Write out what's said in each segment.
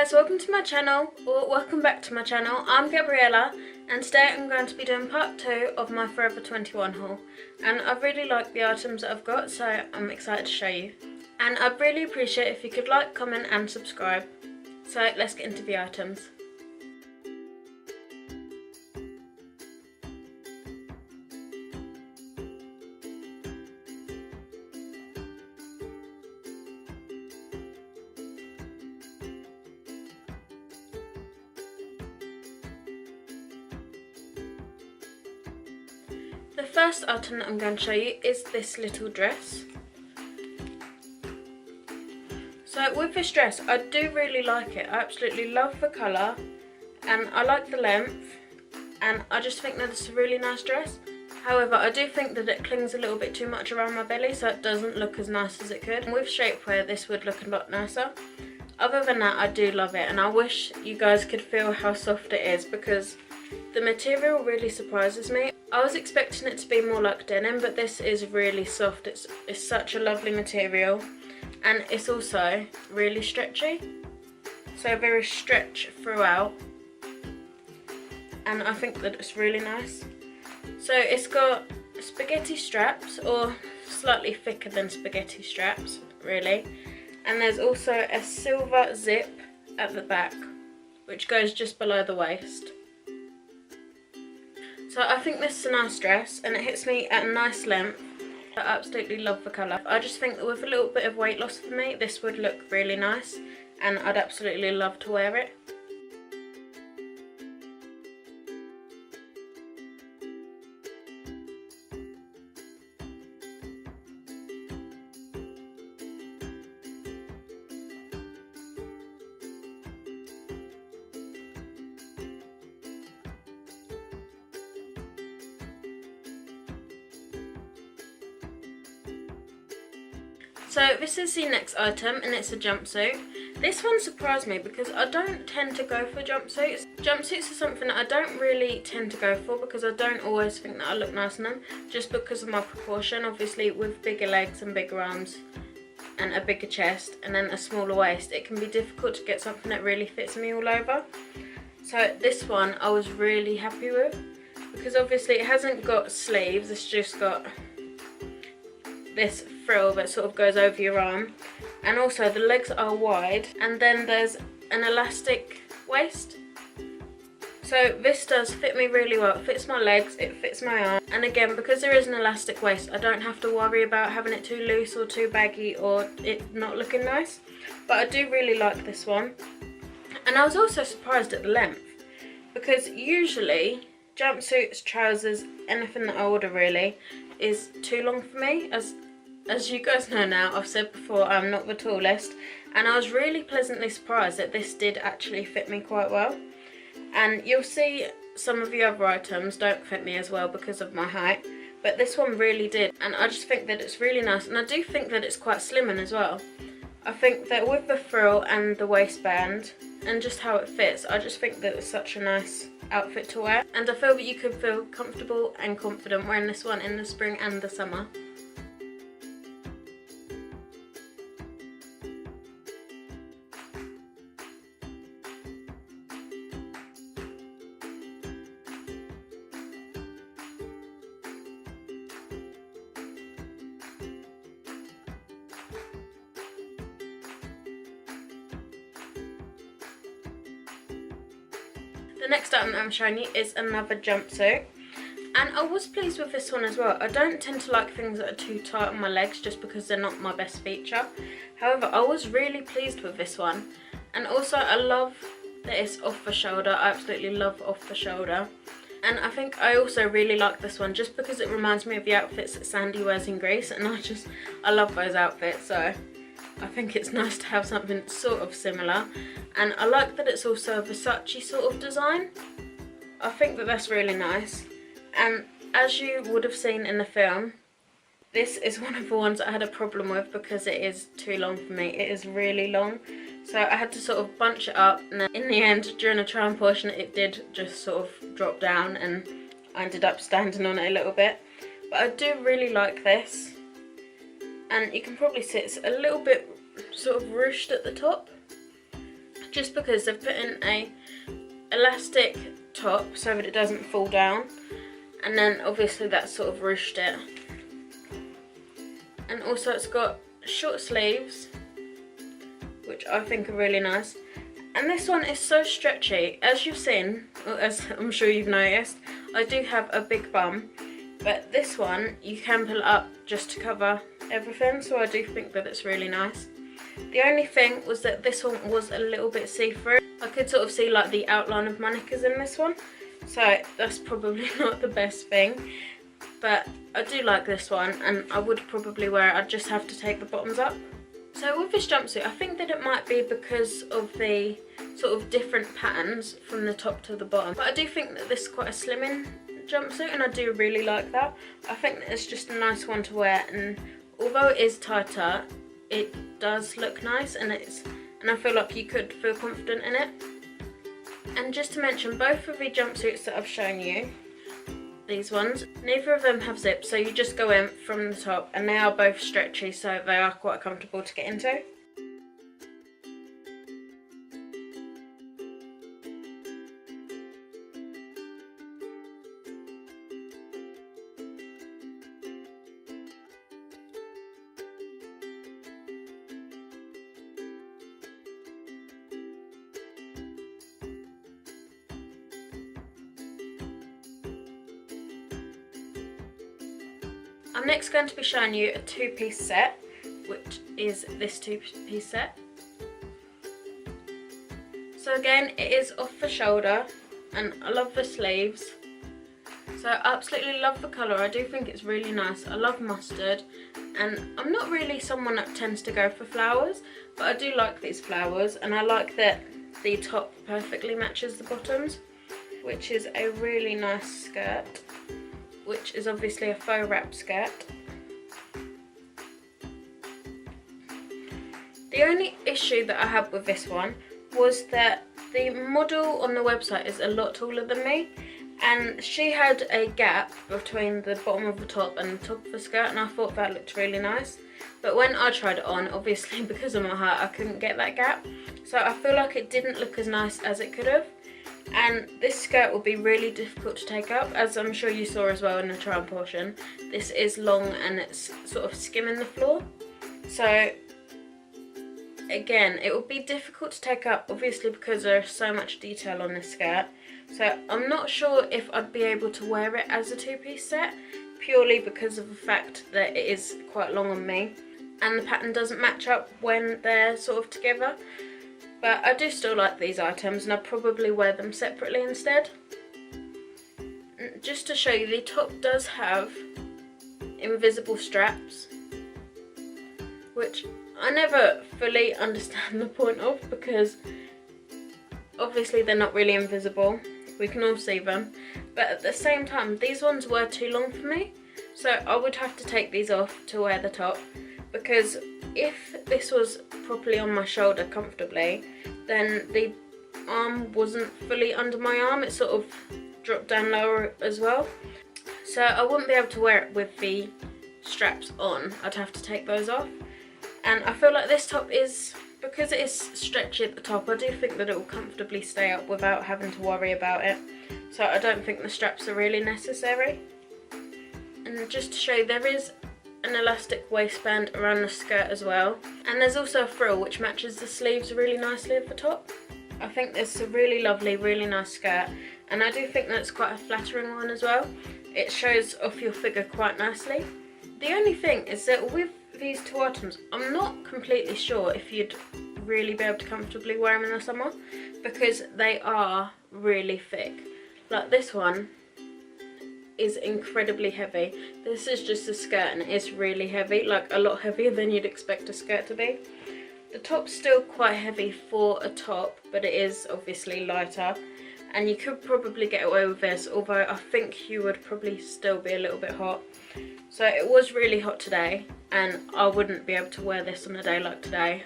guys, welcome to my channel, or welcome back to my channel. I'm Gabriella and today I'm going to be doing part 2 of my Forever 21 haul, and I really like the items that I've got, so I'm excited to show you. And I'd really appreciate if you could like, comment and subscribe. So let's get into the items. The first item that I'm going to show you is this little dress. So with this dress, I do really like it. I absolutely love the colour and I like the length, and I just think that it's a really nice dress. However, I do think that it clings a little bit too much around my belly, so it doesn't look as nice as it could. And with shapewear, this would look a lot nicer. Other than that, I do love it, and I wish you guys could feel how soft it is because the material really surprises me. I was expecting it to be more like denim, but this is really soft. It's such a lovely material, and it's also really stretchy, so very stretch throughout, and I think that it's really nice. So it's got spaghetti straps, or slightly thicker than spaghetti straps really, and there's also a silver zip at the back which goes just below the waist. So I think this is a nice dress and it hits me at a nice length. I absolutely love the colour. I just think that with a little bit of weight loss for me, this would look really nice and I'd absolutely love to wear it. So this is the next item and it's a jumpsuit. This one surprised me because I don't tend to go for jumpsuits. Jumpsuits are something that I don't really tend to go for because I don't always think that I look nice in them, just because of my proportion. Obviously with bigger legs and bigger arms and a bigger chest and then a smaller waist, it can be difficult to get something that really fits me all over. So this one I was really happy with because obviously it hasn't got sleeves, it's just got this frill that sort of goes over your arm, and also the legs are wide, and then there's an elastic waist. So this does fit me really well. It fits my legs, it fits my arm, and again because there is an elastic waist, I don't have to worry about having it too loose or too baggy or it not looking nice. But I do really like this one, and I was also surprised at the length because usually jumpsuits, trousers, anything that I order really is too long for me. As you guys know now, I've said before, I'm not the tallest, and I was really pleasantly surprised that this did actually fit me quite well. And you'll see some of the other items don't fit me as well because of my height, but this one really did, and I just think that it's really nice, and I do think that it's quite slimming as well. I think that with the frill and the waistband and just how it fits, I just think that it's such a nice outfit to wear, and I feel that you could feel comfortable and confident wearing this one in the spring and the summer. The next item that I'm showing you is another jumpsuit, and I was pleased with this one as well. I don't tend to like things that are too tight on my legs just because they're not my best feature. However, I was really pleased with this one, and also I love that it's off the shoulder. I absolutely love off the shoulder, and I think I also really like this one just because it reminds me of the outfits that Sandy wears in Greece, and I love those outfits, so I think it's nice to have something sort of similar. And I like that it's also a Versace sort of design. I think that that's really nice. And as you would have seen in the film, this is one of the ones I had a problem with because it is too long for me. It is really long. So I had to sort of bunch it up, and then in the end, during the try-on portion, it did just sort of drop down and I ended up standing on it a little bit. But I do really like this. And you can probably see it's a little bit sort of ruched at the top. just because they've put in a elastic top so that it doesn't fall down, and then obviously that's sort of ruched it. And also it's got short sleeves, which I think are really nice. And this one is so stretchy. As you've seen, or as I'm sure you've noticed, I do have a big bum, but this one you can pull it up just to cover everything, so I do think that it's really nice. The only thing was that this one was a little bit see-through. I could sort of see like the outline of my knickers in this one, so that's probably not the best thing. But I do like this one, and I would probably wear it. I'd just have to take the bottoms up. So with this jumpsuit, I think that it might be because of the sort of different patterns from the top to the bottom. But I do think that this is quite a slimming jumpsuit, and I do really like that. I think that it's just a nice one to wear, and although it is tighter, it does look nice, and I feel like you could feel confident in it. And just to mention, both of the jumpsuits that I've shown you, these ones, neither of them have zips, so you just go in from the top, and they are both stretchy, so they are quite comfortable to get into. I'm next going to be showing you a two-piece set, which is this two-piece set. So again, it is off the shoulder, and I love the sleeves. So I absolutely love the colour. I do think it's really nice. I love mustard, and I'm not really someone that tends to go for flowers, but I do like these flowers, and I like that the top perfectly matches the bottoms, which is a really nice skirt, which is obviously a faux wrap skirt. The only issue that I had with this one was that the model on the website is a lot taller than me, and she had a gap between the bottom of the top and the top of the skirt, and I thought that looked really nice. But when I tried it on, obviously because of my height, I couldn't get that gap, so I feel like it didn't look as nice as it could have. And this skirt will be really difficult to take up, as I'm sure you saw as well in the try-on portion. This is long and it's sort of skimming the floor. So again, it will be difficult to take up, obviously because there's so much detail on this skirt. So I'm not sure if I'd be able to wear it as a two-piece set, purely because of the fact that it is quite long on me and the pattern doesn't match up when they're sort of together. But I do still like these items, and I'll probably wear them separately instead. Just to show you, the top does have invisible straps, which I never fully understand the point of, because obviously they're not really invisible. We can all see them. But at the same time, these ones were too long for me, so I would have to take these off to wear the top, because if this was properly on my shoulder comfortably, then the arm wasn't fully under my arm. It sort of dropped down lower as well, so I wouldn't be able to wear it with the straps on. I'd have to take those off. And I feel like this top is, because it is stretchy at the top, I do think that it will comfortably stay up without having to worry about it, so I don't think the straps are really necessary. And just to show you, there is an elastic waistband around the skirt as well, and there's also a frill which matches the sleeves really nicely at the top. I think this is a really lovely, really nice skirt, and I do think that it's quite a flattering one as well. It shows off your figure quite nicely. The only thing is that with these two items, I'm not completely sure if you'd really be able to comfortably wear them in the summer, because they are really thick. Like this one is incredibly heavy. This is just a skirt and it is really heavy, like a lot heavier than you'd expect a skirt to be. The top's still quite heavy for a top, but it is obviously lighter, and you could probably get away with this, although I think you would probably still be a little bit hot. So it was really hot today, and I wouldn't be able to wear this on a day like today.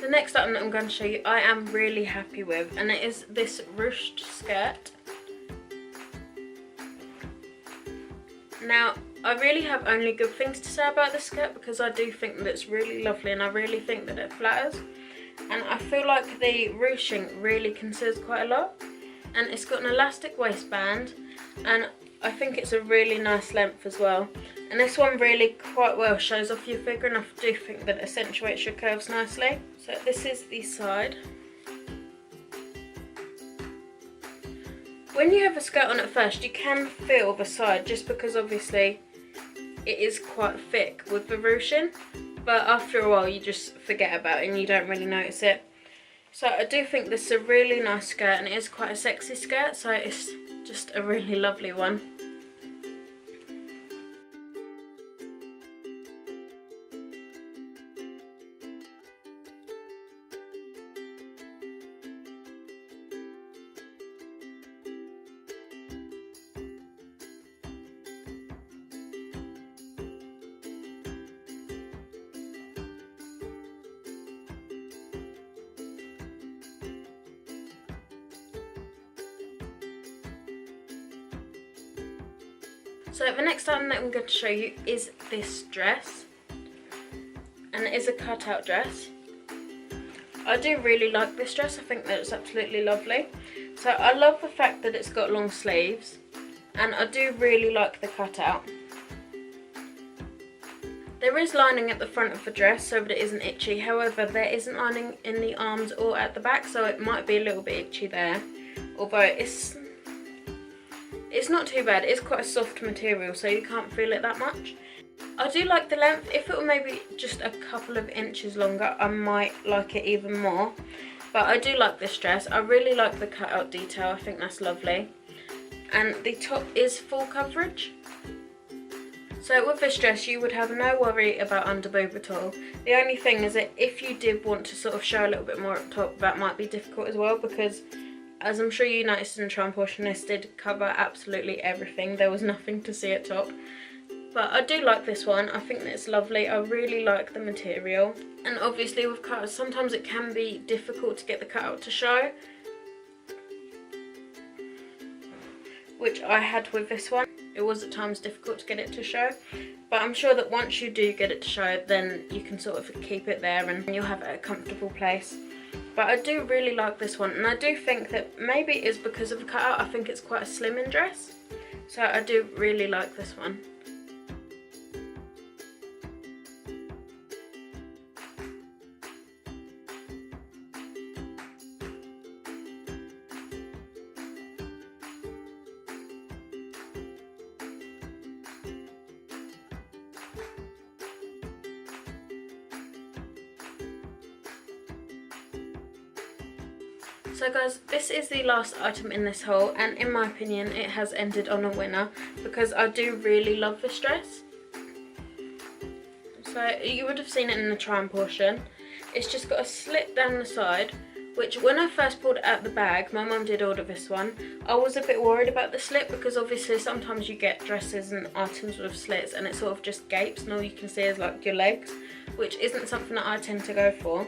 The next item that I'm going to show you I am really happy with, and it is this ruched skirt. Now, I really have only good things to say about this skirt because I do think that it's really lovely and I really think that it flatters. And I feel like the ruching really conceals quite a lot. And it's got an elastic waistband, and I think it's a really nice length as well. And this one really quite well shows off your figure, and I do think that it accentuates your curves nicely. So this is the side. When you have a skirt on at first, you can feel the side just because obviously it is quite thick with the ruching, but after a while you just forget about it and you don't really notice it. So I do think this is a really nice skirt, and it is quite a sexy skirt, so it's just a really lovely one. So the next item that I'm going to show you is this dress, and it is a cutout dress. I do really like this dress. I think that it's absolutely lovely. So I love the fact that it's got long sleeves, and I do really like the cutout. There is lining at the front of the dress so that it isn't itchy, however there isn't lining in the arms or at the back, so it might be a little bit itchy there, although it's not too bad. It's quite a soft material, so you can't feel it that much. I do like the length. If it were maybe just a couple of inches longer, I might like it even more. But I do like this dress. I really like the cutout detail. I think that's lovely. And the top is full coverage. So with this dress, you would have no worry about under boob at all. The only thing is that if you did want to sort of show a little bit more up top, that might be difficult as well, because as I'm sure you noticed in the try on portion, this did cover absolutely everything. There was nothing to see at top. But I do like this one. I think that it's lovely. I really like the material. And obviously with cutouts, sometimes it can be difficult to get the cutout to show, which I had with this one. It was at times difficult to get it to show. But I'm sure that once you do get it to show, then you can sort of keep it there and you'll have it at a comfortable place. But I do really like this one, and I do think that maybe it is because of the cutout. I think it's quite a slimming dress, so I do really like this one. So guys, this is the last item in this haul, and in my opinion it has ended on a winner because I do really love this dress. So you would have seen it in the try on portion. It's just got a slit down the side, which when I first pulled it out the bag, my mum did order this one. I was a bit worried about the slit because obviously sometimes you get dresses and items with slits and it sort of just gapes and all you can see is like your legs, which isn't something that I tend to go for.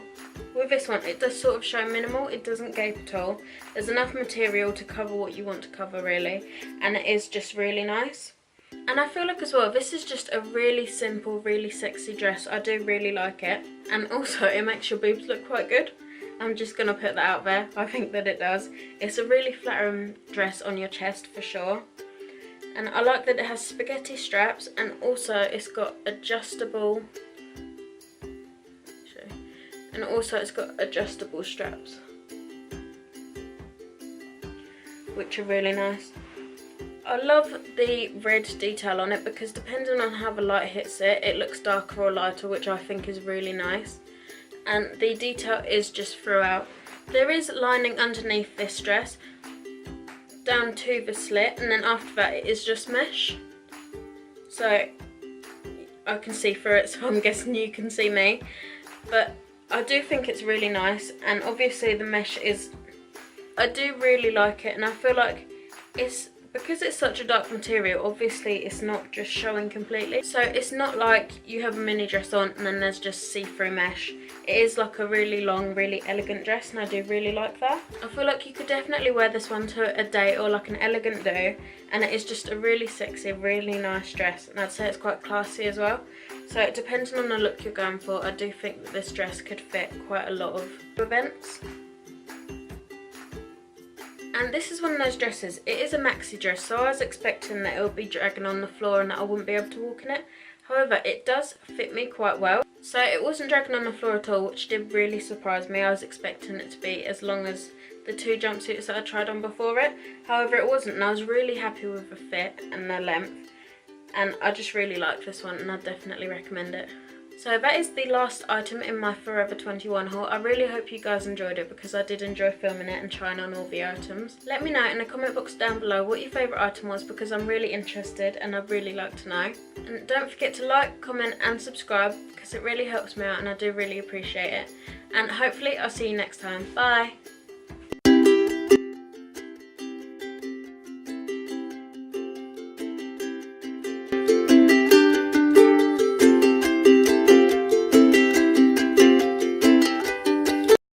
With this one, it does sort of show minimal. It doesn't gape at all. There's enough material to cover what you want to cover really, and it is just really nice. And I feel like as well, this is just a really simple, really sexy dress. I do really like it, and also it makes your boobs look quite good. I'm just going to put that out there. I think that it does. It's a really flattering dress on your chest for sure. And I like that it has spaghetti straps, and also it's got adjustable straps, which are really nice. I love the red detail on it because depending on how the light hits it, it looks darker or lighter, which I think is really nice. And the detail is just throughout. There is lining underneath this dress down to the slit, and then after that it is just mesh. So I can see through it, so I'm guessing you can see me. But I do think it's really nice, and obviously the mesh is, I do really like it, and I feel like it's Because it's such a dark material, obviously it's not just showing completely. So it's not like you have a mini dress on and then there's just see-through mesh. It is like a really long, really elegant dress, and I do really like that. I feel like you could definitely wear this one to a date or like an elegant do, and it is just a really sexy, really nice dress, and I'd say it's quite classy as well. So depending on the look you're going for, I do think that this dress could fit quite a lot of events. And this is one of those dresses, it is a maxi dress, so I was expecting that it would be dragging on the floor and that I wouldn't be able to walk in it. However, it does fit me quite well. So it wasn't dragging on the floor at all, which did really surprise me. I was expecting it to be as long as the two jumpsuits that I tried on before it. However, it wasn't, and I was really happy with the fit and the length. And I just really like this one, and I definitely recommend it. So that is the last item in my Forever 21 haul. I really hope you guys enjoyed it because I did enjoy filming it and trying on all the items. Let me know in the comment box down below what your favourite item was because I'm really interested and I'd really like to know. And don't forget to like, comment and subscribe because it really helps me out and I do really appreciate it. And hopefully I'll see you next time. Bye!